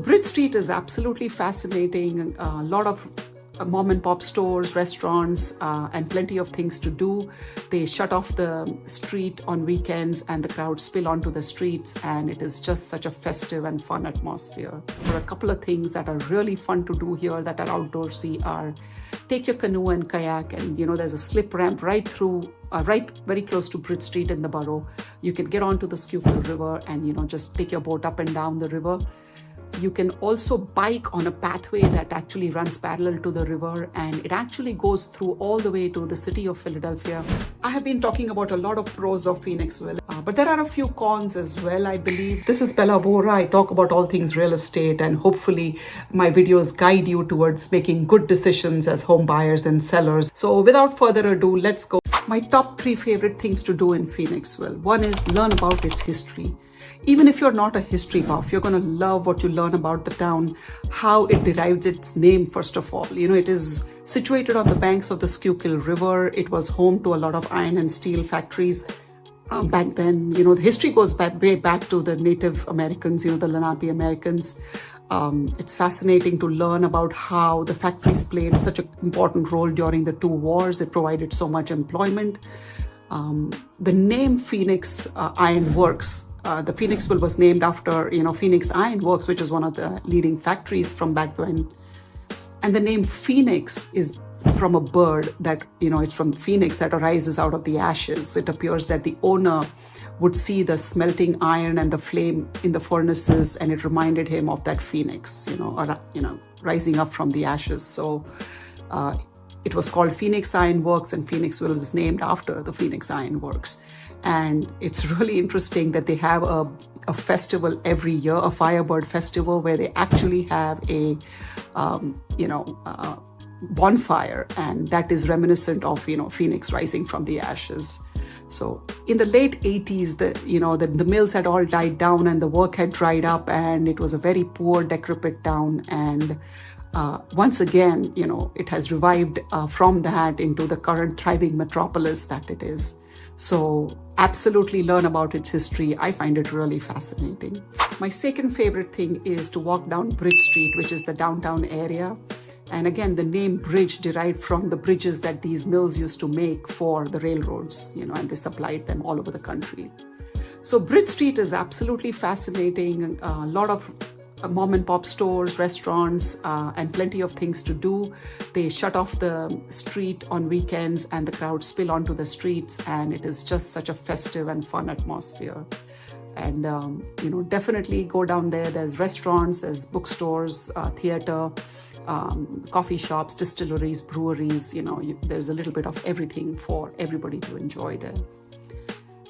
Bridge Street is absolutely fascinating. A lot of mom and pop stores, restaurants, and plenty of things to do. They shut off the street on weekends and the crowds spill onto the streets, and it is just such a festive and fun atmosphere. There are a couple of things that are really fun to do here that are outdoorsy are take your canoe and kayak, and there's a slip ramp right through right very close to Bridge Street in the borough. You can get onto the Schuylkill River and just take your boat up and down the river. You can also bike on a pathway that actually runs parallel to the river, and it actually goes through all the way to the city of Philadelphia. I have been talking about a lot of pros of Phoenixville, but there are a few cons as well, I believe. This is Bella Bora. I talk about all things real estate, and hopefully my videos guide you towards making good decisions as home buyers and sellers. So without further ado, let's go. My top 3 favorite things to do in Phoenixville. One is learn about its history. Even if you're not a history buff, you're going to love what you learn about the town, how it derives its name, first of all. It is situated on the banks of the Schuylkill River. It was home to a lot of iron and steel factories back then. The history goes way back to the Native Americans, the Lenape Americans. It's fascinating to learn about how the factories played such an important role during the 2 wars. It provided so much employment. The name Phoenix Iron Works, the Phoenixville was named after, Phoenix Iron Works, which is one of the leading factories from back then. And the name Phoenix is from a bird that, it's from the phoenix that arises out of the ashes. It appears that the owner would see the smelting iron and the flame in the furnaces, and it reminded him of that phoenix, rising up from the ashes. So it was called Phoenix Iron Works, and Phoenixville is named after the Phoenix Iron Works. And it's really interesting that they have a festival every year, a Firebird Festival, where they actually have a, bonfire, and that is reminiscent of, Phoenix rising from the ashes. So in the late 80s, the mills had all died down and the work had dried up, and it was a very poor, decrepit town. And once again, it has revived from that into the current thriving metropolis that it is. So absolutely learn about its history. I find it really fascinating. My second favorite thing is to walk down Bridge Street, which is the downtown area. And again, the name Bridge derived from the bridges that these mills used to make for the railroads, and they supplied them all over the country. So Bridge Street is absolutely fascinating. A lot of mom and pop stores, restaurants, and plenty of things to do. They shut off the street on weekends and the crowds spill onto the streets, and it is just such a festive and fun atmosphere. And definitely go down there. There's restaurants, there's bookstores, theater, coffee shops, distilleries, breweries. There's a little bit of everything for everybody to enjoy there.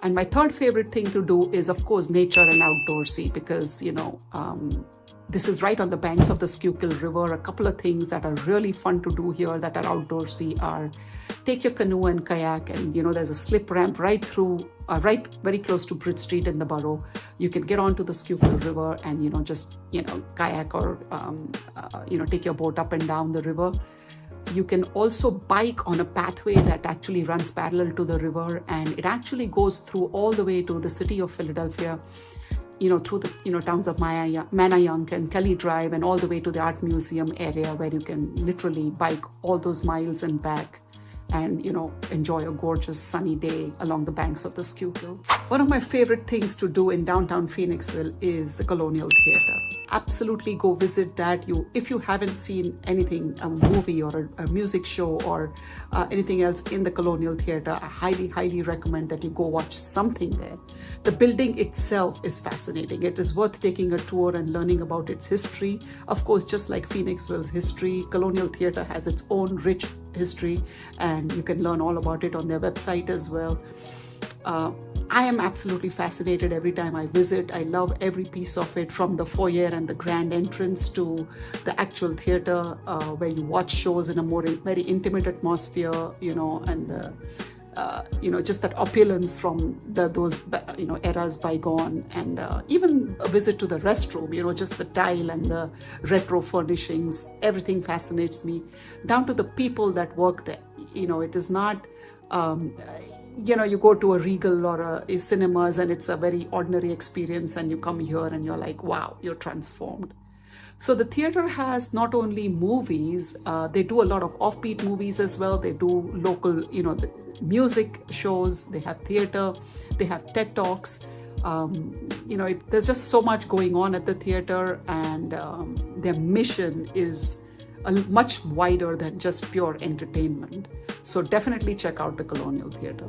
And my third favorite thing to do is, of course, nature and outdoorsy, because this is right on the banks of the Schuylkill River. A couple of things that are really fun to do here that are outdoorsy are take your canoe and kayak, and there's a slip ramp right through right very close to Bridge Street in the borough. You can get onto the Schuylkill River and just kayak or take your boat up and down the river. You can also bike on a pathway that actually runs parallel to the river, and it actually goes through all the way to the city of Philadelphia, through the towns of Manayunk and Kelly Drive, and all the way to the Art Museum area, where you can literally bike all those miles and back and enjoy a gorgeous sunny day along the banks of the Schuylkill. One of my favorite things to do in downtown Phoenixville is the Colonial Theatre. Absolutely go visit that. If you haven't seen anything, a movie or a music show or anything else in the Colonial Theatre, I highly recommend that you go watch something there. The building itself is fascinating. It is worth taking a tour and learning about its history. Of course, just like Phoenixville's history, Colonial Theatre has its own rich history, and you can learn all about it on their website as well. I am absolutely fascinated every time I visit. I love every piece of it, from the foyer and the grand entrance to the actual theater, where you watch shows in a very intimate atmosphere, and the just that opulence from those eras bygone. And even a visit to the restroom, just the tile and the retro furnishings, everything fascinates me, down to the people that work there. It is not you go to a Regal or a cinemas and it's a very ordinary experience, and you come here and you're like, wow, you're transformed. So the theater has not only movies, they do a lot of offbeat movies as well. They do local, the music shows, they have theater, they have TED Talks. There's just so much going on at the theater, and their mission is much wider than just pure entertainment. So definitely check out the Colonial Theatre.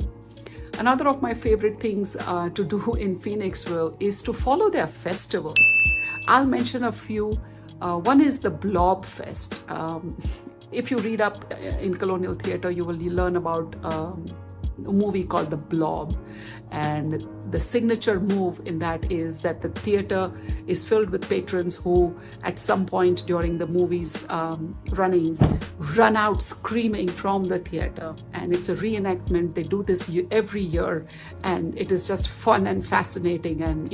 Another of my favorite things to do in Phoenixville is to follow their festivals. I'll mention a few. One is the Blob Fest. If you read up in Colonial Theatre, you will learn about a movie called The Blob. And the signature move in that is that the theater is filled with patrons who at some point during the movie's running run out screaming from the theater. And it's a reenactment. They do this every year, and it is just fun and fascinating. And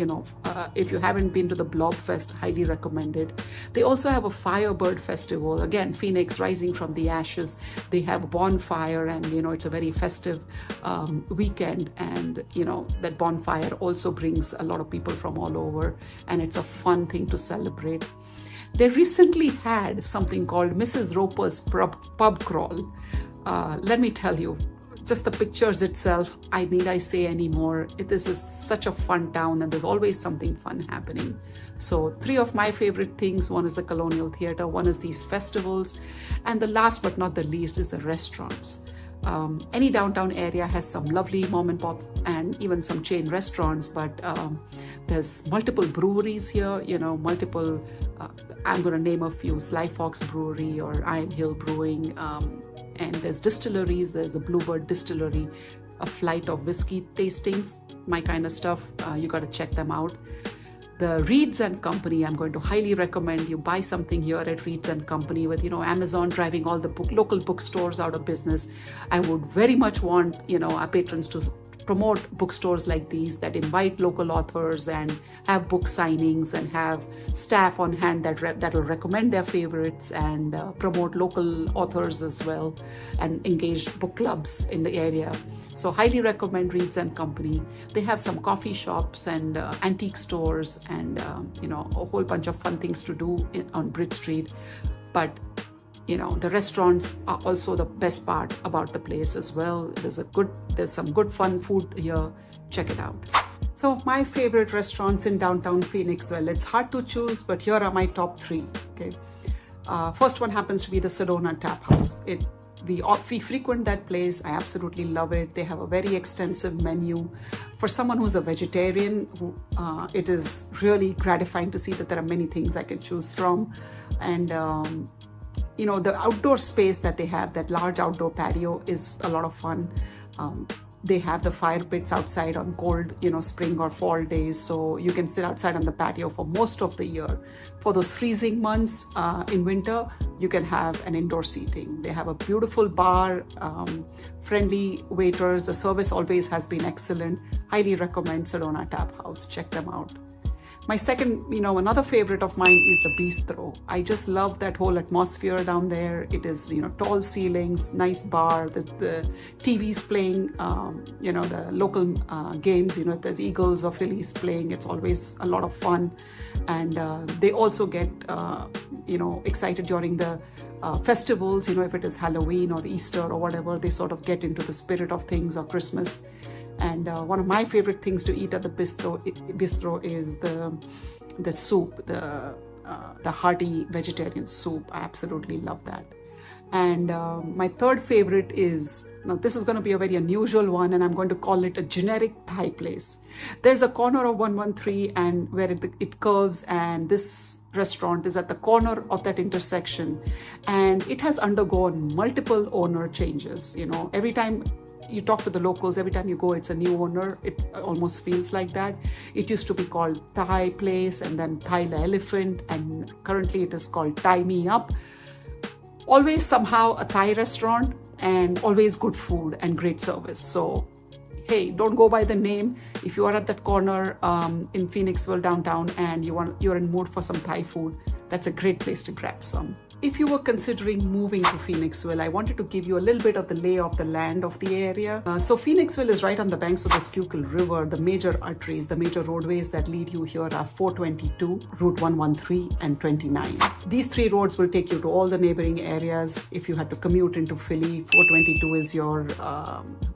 if you haven't been to the Blob Fest, highly recommend it. They also have a Firebird Festival, again, Phoenix rising from the ashes. They have a bonfire, and it's a very festive weekend, and that bonfire also brings a lot of people from all over, and it's a fun thing to celebrate. They recently had something called Mrs. Roper's Pub Crawl. Let me tell you, just the pictures itself, need I say any more? This is such a fun town, and there's always something fun happening. So 3 of my favorite things: one is the Colonial Theatre, one is these festivals, and the last but not the least is the restaurants. Any downtown area has some lovely mom and pop and even some chain restaurants, but there's multiple breweries here, multiple, I'm going to name a few: Sly Fox Brewery or Iron Hill Brewing, and there's distilleries. There's a Bluebird Distillery, a flight of whiskey tastings, my kind of stuff. You got to check them out. The Reeds and Company, I'm going to highly recommend you buy something here at Reeds and Company. With Amazon driving all the local bookstores out of business, I would very much want our patrons to promote bookstores like these that invite local authors and have book signings and have staff on hand that will recommend their favorites and promote local authors as well, and engage book clubs in the area. So highly recommend Reeds and Company. They have some coffee shops and antique stores and a whole bunch of fun things to do on Bridge Street. But the restaurants are also the best part about the place as well. There's some good fun food here. Check it out. Some of my favorite restaurants in downtown Phoenixville. It's hard to choose, but here are my top 3. Okay, first one happens to be the Sedona Tap House. We frequent that place. I absolutely love it. They have a very extensive menu. For someone who's a vegetarian, it is really gratifying to see that there are many things I can choose from. And the outdoor space that they have, that large outdoor patio, is a lot of fun. They have the fire pits outside on cold, spring or fall days, so you can sit outside on the patio for most of the year. For those freezing months in winter, you can have an indoor seating. They have a beautiful bar, friendly waiters. The service always has been excellent. Highly recommend Sedona Tap House. Check them out. My second, another favorite of mine is the Bistro. I just love that whole atmosphere down there. It is, tall ceilings, nice bar, the TV's playing, the local games, if there's Eagles or Phillies playing, it's always a lot of fun. And they also get, excited during the festivals, if it is Halloween or Easter or whatever, they sort of get into the spirit of things, or Christmas. And one of my favorite things to eat at the bistro is the soup, the hearty vegetarian soup. I absolutely love that. And my third favorite is, now this is going to be a very unusual one, and I'm going to call it a generic Thai place. There's a corner of 113 and where it curves, and this restaurant is at the corner of that intersection, and it has undergone multiple owner changes. Every time you talk to the locals, every time you go, it's a new owner. It almost feels like that. It used to be called Thai Place, and then Thai the Elephant, and currently it is called Thai Me Up. Always somehow a Thai restaurant, and always good food and great service. So hey, don't go by the name. If you are at that corner in Phoenixville downtown and you're in mood for some Thai food, that's a great place to grab some. If you were considering moving to Phoenixville, I wanted to give you a little bit of the lay of the land of the area. So Phoenixville is right on the banks of the Schuylkill River. The major arteries, the major roadways that lead you here are 422, Route 113, and 29. These three roads will take you to all the neighboring areas. If you had to commute into Philly, 422 is your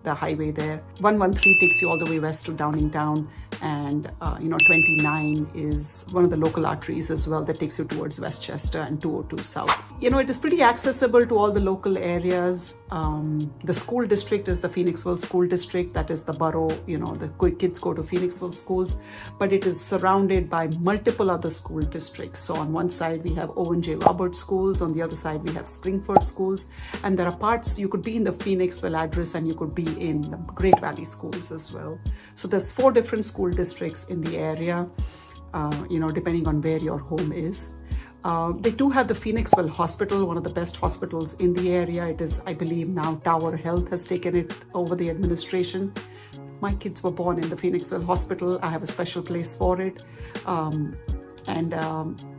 the highway there. 113 takes you all the way west to Downingtown, and 29 is one of the local arteries as well that takes you towards Westchester, and 202 south. It is pretty accessible to all the local areas. The school district is the Phoenixville School District. That is the borough, the kids go to Phoenixville schools, but it is surrounded by multiple other school districts. So on one side, we have Owen J. Roberts schools. On the other side, we have Springford schools. And there are parts, you could be in the Phoenixville address and you could be in the Great Valley schools as well. So there's 4 different school districts in the area, depending on where your home is. They do have the Phoenixville Hospital, one of the best hospitals in the area. It is, I believe now, Tower Health has taken it over the administration. My kids were born in the Phoenixville Hospital. I have a special place for it.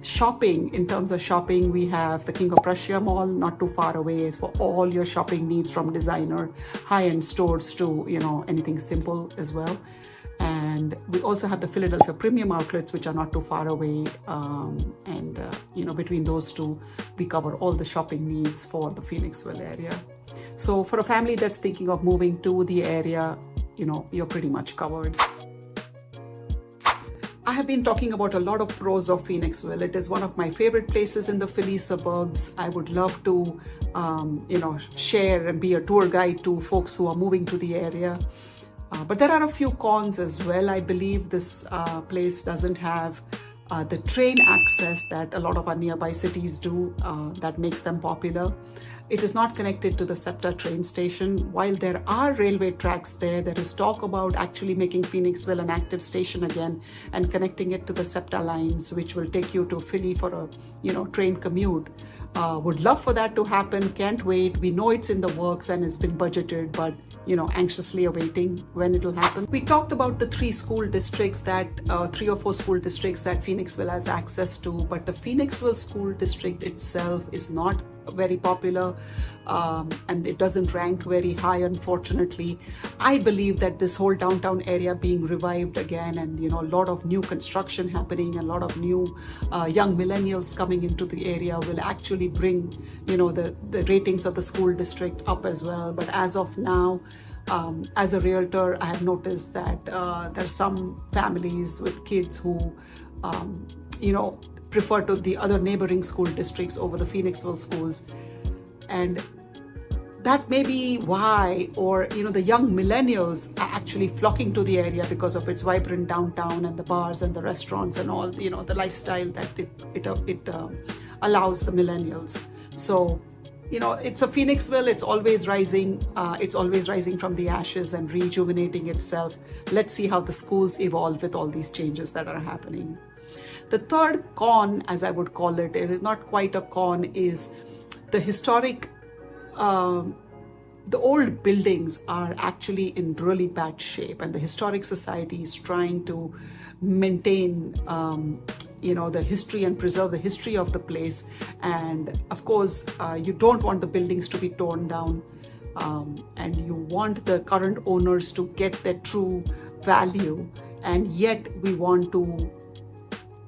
Shopping, in terms of shopping, we have the King of Prussia Mall, not too far away, for all your shopping needs, from designer, high-end stores to, anything simple as well. And we also have the Philadelphia Premium Outlets, which are not too far away. Between those two, we cover all the shopping needs for the Phoenixville area. So for a family that's thinking of moving to the area, you're pretty much covered. I have been talking about a lot of pros of Phoenixville. It is one of my favorite places in the Philly suburbs. I would love to, share and be a tour guide to folks who are moving to the area. But there are a few cons as well. I believe this place doesn't have the train access that a lot of our nearby cities do. That makes them popular. It is not connected to the SEPTA train station. While there are railway tracks there is talk about actually making Phoenixville an active station again and connecting it to the SEPTA lines, which will take you to Philly for a train commute. Would love for that to happen. Can't wait. We know it's in the works and it's been budgeted, but anxiously awaiting when it will happen. We talked about the 3 school districts that 3 or 4 school districts that Phoenixville has access to, but the Phoenixville school district itself is not very popular, and it doesn't rank very high, unfortunately. I believe that this whole downtown area being revived again, and a lot of new construction happening, a lot of new young millennials coming into the area will actually bring the ratings of the school district up as well. But as of now, as a realtor, I have noticed that there are some families with kids who prefer to the other neighboring school districts over the Phoenixville schools. And that may be why, or the young millennials are actually flocking to the area because of its vibrant downtown and the bars and the restaurants and all, the lifestyle that it allows the millennials. So it's a Phoenixville. It's always rising. It's always rising from the ashes and rejuvenating itself. Let's see how the schools evolve with all these changes that are happening. The third con, as I would call it is not quite a con, is the historic, the old buildings are actually in really bad shape, and the Historic Society is trying to maintain, the history and preserve the history of the place. And of course, you don't want the buildings to be torn down, and you want the current owners to get their true value, and yet we want to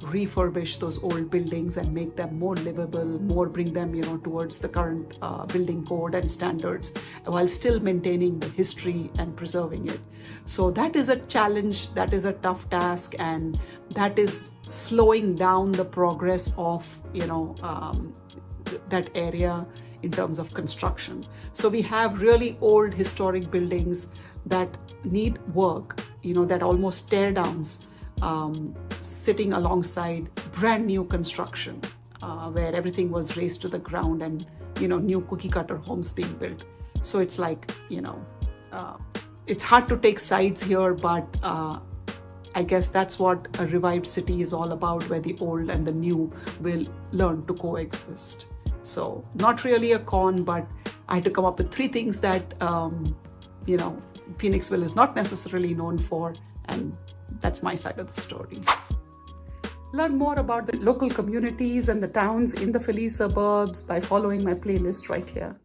refurbish those old buildings and make them more livable, bring them towards the current building code and standards, while still maintaining the history and preserving it. So that is a challenge, that is a tough task, and that is slowing down the progress of that area in terms of construction. So we have really old historic buildings that need work, that almost tear downs, sitting alongside brand new construction, where everything was razed to the ground, and new cookie cutter homes being built. So it's like it's hard to take sides here, but I guess that's what a revived city is all about, where the old and the new will learn to coexist. So not really a con, but I had to come up with 3 things that Phoenixville is not necessarily known for, and that's my side of the story. Learn more about the local communities and the towns in the Philly suburbs by following my playlist right here.